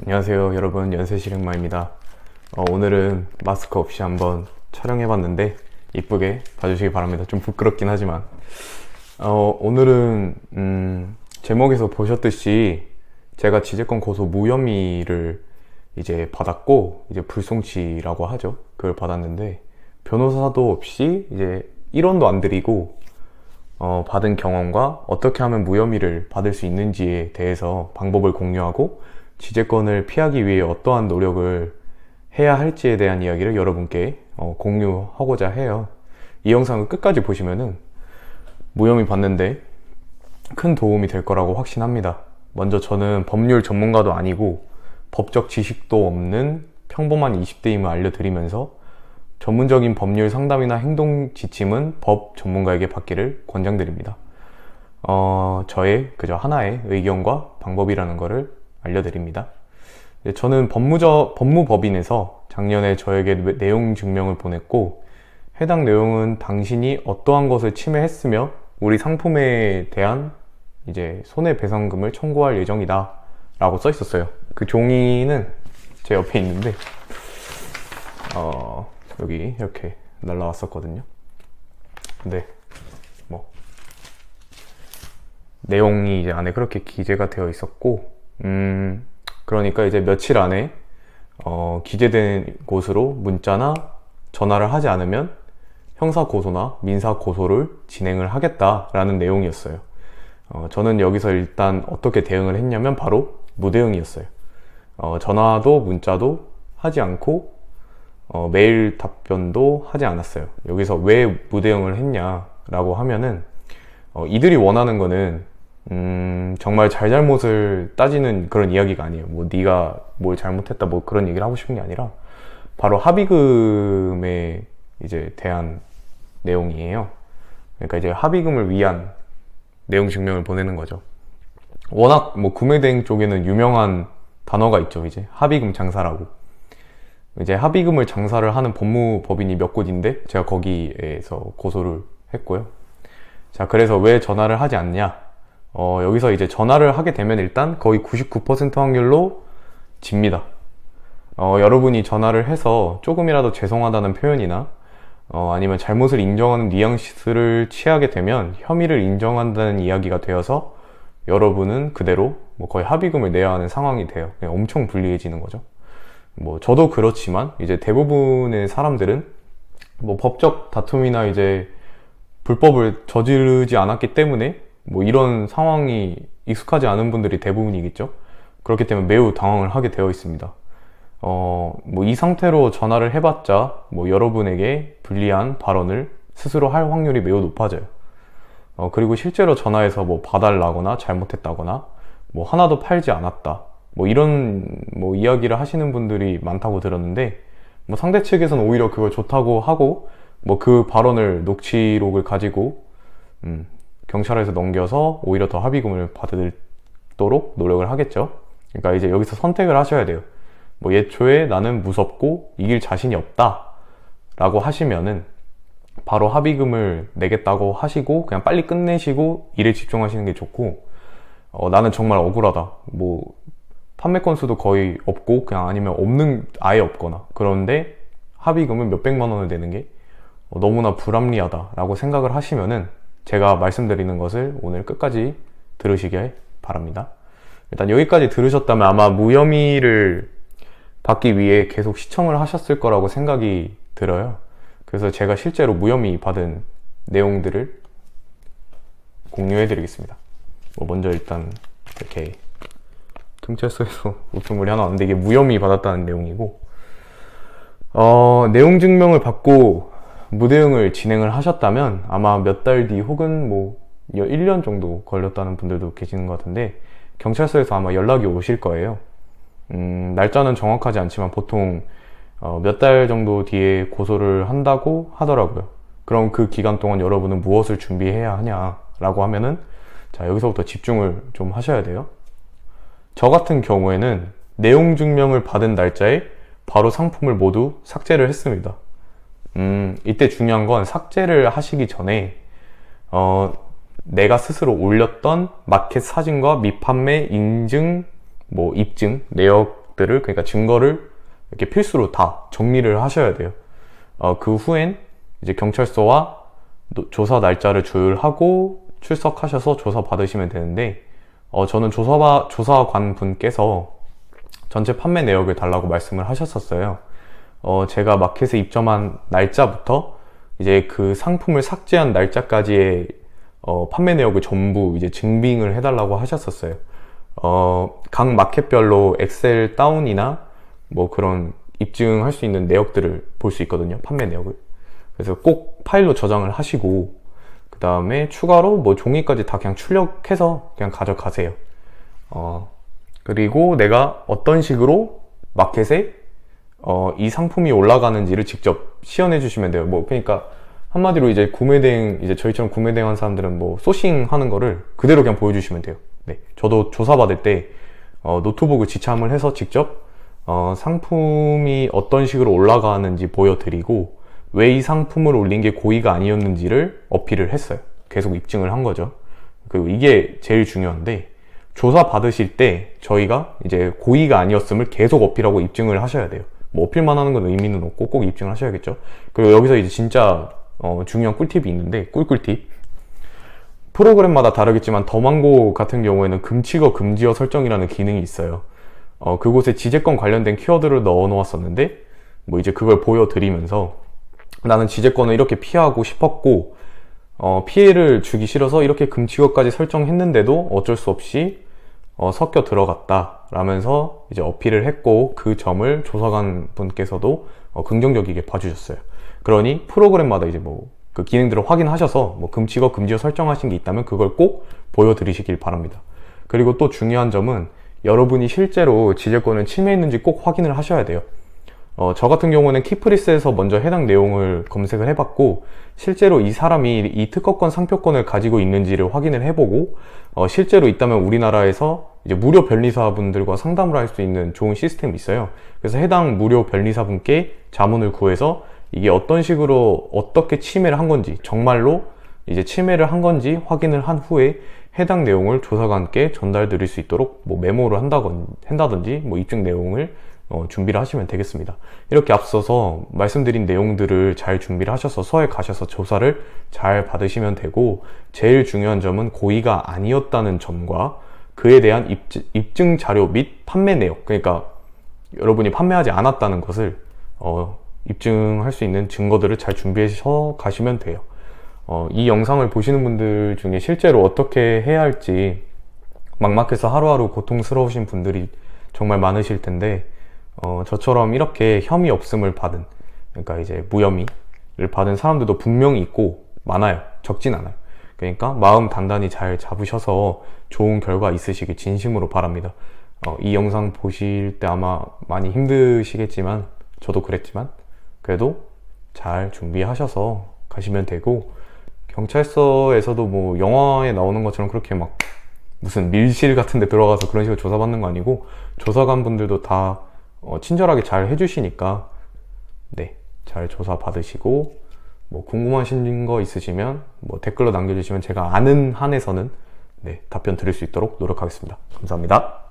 안녕하세요 여러분, 연세실행마입니다. 오늘은 마스크 없이 한번 촬영해봤는데 이쁘게 봐주시기 바랍니다. 좀 부끄럽긴 하지만 오늘은 제목에서 보셨듯이 제가 지재권 고소 무혐의를 이제 받았고, 이제 불송치라고 하죠. 그걸 받았는데 변호사도 없이 이제 1원도 안 들이고 받은 경험과 어떻게 하면 무혐의를 받을 수 있는지에 대해서 방법을 공유하고, 지재권을 피하기 위해 어떠한 노력을 해야 할지에 대한 이야기를 여러분께 공유하고자 해요. 이 영상을 끝까지 보시면은 무혐의 받는데 큰 도움이 될 거라고 확신합니다. 먼저 저는 법률 전문가도 아니고 법적 지식도 없는 평범한 20대임을 알려드리면서 전문적인 법률 상담이나 행동 지침은 법 전문가에게 받기를 권장드립니다. 저의 그저 하나의 의견과 방법이라는 것을 알려드립니다. 저는 법무법인에서 작년에 저에게 내용 증명을 보냈고, 해당 내용은 당신이 어떠한 것을 침해했으며 우리 상품에 대한 이제 손해배상금을 청구할 예정이다 라고 써 있었어요. 그 종이는 제 옆에 있는데 여기 이렇게 날라왔었거든요. 근데 뭐 내용이 이제 안에 그렇게 기재가 되어 있었고, 그러니까 이제 며칠 안에 기재된 곳으로 문자나 전화를 하지 않으면 형사고소나 민사고소를 진행을 하겠다라는 내용이었어요. 저는 여기서 일단 어떻게 대응을 했냐면 바로 무대응이었어요. 전화도 문자도 하지 않고 메일 답변도 하지 않았어요. 여기서 왜 무대응을 했냐라고 하면은 이들이 원하는 거는 정말 잘잘못을 따지는 그런 이야기가 아니에요. 뭐 네가 뭘 잘못했다 뭐 그런 얘기를 하고 싶은 게 아니라 바로 합의금에 이제 대한 내용이에요. 그러니까 이제 합의금을 위한 내용 증명을 보내는 거죠. 워낙 뭐 구매대행 쪽에는 유명한 단어가 있죠. 이제 합의금 장사라고. 이제 합의금을 장사를 하는 법무법인이 몇 곳인데 제가 거기에서 고소를 했고요. 자, 그래서 왜 전화를 하지 않냐? 여기서 이제 전화를 하게 되면 일단 거의 99% 확률로 집니다. 여러분이 전화를 해서 조금이라도 죄송하다는 표현이나 아니면 잘못을 인정하는 뉘앙스를 취하게 되면 혐의를 인정한다는 이야기가 되어서 여러분은 그대로 뭐 거의 합의금을 내야 하는 상황이 돼요. 엄청 불리해지는 거죠. 뭐 저도 그렇지만 이제 대부분의 사람들은 뭐 법적 다툼이나 이제 불법을 저지르지 않았기 때문에 뭐 이런 상황이 익숙하지 않은 분들이 대부분이겠죠. 그렇기 때문에 매우 당황을 하게 되어 있습니다. 뭐 이 상태로 전화를 해봤자 뭐 여러분에게 불리한 발언을 스스로 할 확률이 매우 높아져요. 그리고 실제로 전화해서 뭐 봐달라거나 잘못했다거나 뭐 하나도 팔지 않았다 뭐 이런 뭐 이야기를 하시는 분들이 많다고 들었는데, 뭐 상대 측에서는 오히려 그걸 좋다고 하고 뭐 그 발언을 녹취록을 가지고 경찰에서 넘겨서 오히려 더 합의금을 받도록 노력을 하겠죠. 그러니까 이제 여기서 선택을 하셔야 돼요. 뭐 예초에 나는 무섭고 이길 자신이 없다 라고 하시면은 바로 합의금을 내겠다고 하시고 그냥 빨리 끝내시고 일에 집중하시는 게 좋고, 나는 정말 억울하다, 뭐 판매 건수도 거의 없고 그냥 아니면 아예 없거나 그런데 합의금은 몇백만 원을 내는 게 너무나 불합리하다 라고 생각을 하시면은 제가 말씀드리는 것을 오늘 끝까지 들으시길 바랍니다. 일단 여기까지 들으셨다면 아마 무혐의를 받기 위해 계속 시청을 하셨을 거라고 생각이 들어요. 그래서 제가 실제로 무혐의 받은 내용들을 공유해 드리겠습니다. 먼저 일단 이렇게 경찰서에서 우편물이 하나 왔는데 이게 무혐의 받았다는 내용이고, 내용 증명을 받고 무대응을 진행을 하셨다면 아마 몇 달 뒤 혹은 뭐 1년 정도 걸렸다는 분들도 계시는 것 같은데 경찰서에서 아마 연락이 오실 거예요. 날짜는 정확하지 않지만 보통 몇 달 정도 뒤에 고소를 한다고 하더라고요. 그럼 그 기간 동안 여러분은 무엇을 준비해야 하냐라고 하면은, 자, 여기서부터 집중을 좀 하셔야 돼요. 저 같은 경우에는 내용 증명을 받은 날짜에 바로 상품을 모두 삭제를 했습니다. 이때 중요한 건 삭제를 하시기 전에 내가 스스로 올렸던 마켓 사진과 미판매 인증, 뭐 입증 내역 내역들을, 그러니까 증거를 이렇게 필수로 다 정리를 하셔야 돼요. 그 후엔 이제 경찰서와 조사 날짜를 조율하고 출석하셔서 조사 받으시면 되는데, 저는 조사관 분께서 전체 판매 내역을 달라고 말씀을 하셨었어요. 제가 마켓에 입점한 날짜부터 이제 그 상품을 삭제한 날짜까지의 판매 내역을 전부 이제 증빙을 해달라고 하셨었어요. 각 마켓별로 엑셀 다운이나 뭐 그런 입증할 수 있는 내역들을 볼 수 있거든요. 판매 내역을. 그래서 꼭 파일로 저장을 하시고, 그 다음에 추가로 뭐 종이까지 다 그냥 출력해서 그냥 가져가세요. 그리고 내가 어떤 식으로 마켓에 이 상품이 올라가는지를 직접 시연해 주시면 돼요. 뭐 그러니까 한마디로 이제 구매대행, 이제 저희처럼 구매대행한 사람들은 뭐 소싱 하는 거를 그대로 그냥 보여주시면 돼요. 네, 저도 조사받을 때 노트북을 지참을 해서 직접 상품이 어떤 식으로 올라가는지 보여드리고, 왜 이 상품을 올린 게 고의가 아니었는지를 어필을 했어요. 계속 입증을 한 거죠. 그리고 이게 제일 중요한데, 조사 받으실 때 저희가 이제 고의가 아니었음을 계속 어필하고 입증을 하셔야 돼요. 뭐 어필만 하는 건 의미는 없고 꼭 입증을 하셔야겠죠. 그리고 여기서 이제 진짜 중요한 꿀팁이 있는데, 꿀팁. 프로그램마다 다르겠지만 더망고 같은 경우에는 금치거 금지어 설정이라는 기능이 있어요. 그곳에 지재권 관련된 키워드를 넣어 놓았었는데, 뭐 이제 그걸 보여드리면서 나는 지재권을 이렇게 피하고 싶었고 피해를 주기 싫어서 이렇게 금치어까지 설정했는데도 어쩔 수 없이 섞여 들어갔다 라면서 이제 어필을 했고, 그 점을 조사관 분께서도 긍정적이게 봐주셨어요. 그러니 프로그램마다 이제 뭐 그 기능들을 확인하셔서 뭐 금치거 금지어 설정하신 게 있다면 그걸 꼭 보여드리시길 바랍니다. 그리고 또 중요한 점은 여러분이 실제로 지재권을 침해했는지 꼭 확인을 하셔야 돼요. 저 같은 경우는 키프리스에서 먼저 해당 내용을 검색을 해봤고, 실제로 이 사람이 이 특허권 상표권을 가지고 있는지를 확인을 해보고, 실제로 있다면 우리나라에서 이제 무료 변리사분들과 상담을 할 수 있는 좋은 시스템이 있어요. 그래서 해당 무료 변리사분께 자문을 구해서 이게 어떤 식으로 어떻게 침해를 한 건지, 정말로 이제 침해를 한 건지 확인을 한 후에 해당 내용을 조사관께 전달 드릴 수 있도록 뭐 메모를 한다든지 뭐 입증 내용을 준비를 하시면 되겠습니다. 이렇게 앞서서 말씀드린 내용들을 잘 준비를 하셔서 서에 가셔서 조사를 잘 받으시면 되고, 제일 중요한 점은 고의가 아니었다는 점과 그에 대한 입증 자료 및 판매 내역, 그러니까 여러분이 판매하지 않았다는 것을 입증할 수 있는 증거들을 잘 준비해서 가시면 돼요. 이 영상을 보시는 분들 중에 실제로 어떻게 해야 할지 막막해서 하루하루 고통스러우신 분들이 정말 많으실 텐데, 저처럼 이렇게 혐의 없음을 받은, 그러니까 이제 무혐의를 받은 사람들도 분명히 있고 많아요. 적진 않아요. 그러니까 마음 단단히 잘 잡으셔서 좋은 결과 있으시길 진심으로 바랍니다. 이 영상 보실 때 아마 많이 힘드시겠지만, 저도 그랬지만 그래도 잘 준비하셔서 가시면 되고, 경찰서에서도 뭐 영화에 나오는 것처럼 그렇게 막 무슨 밀실 같은 데 들어가서 그런 식으로 조사받는 거 아니고, 조사관 분들도 다 친절하게 잘 해주시니까 네, 잘 조사 받으시고, 뭐 궁금하신 거 있으시면 뭐 댓글로 남겨주시면 제가 아는 한에서는 네, 답변 드릴 수 있도록 노력하겠습니다. 감사합니다.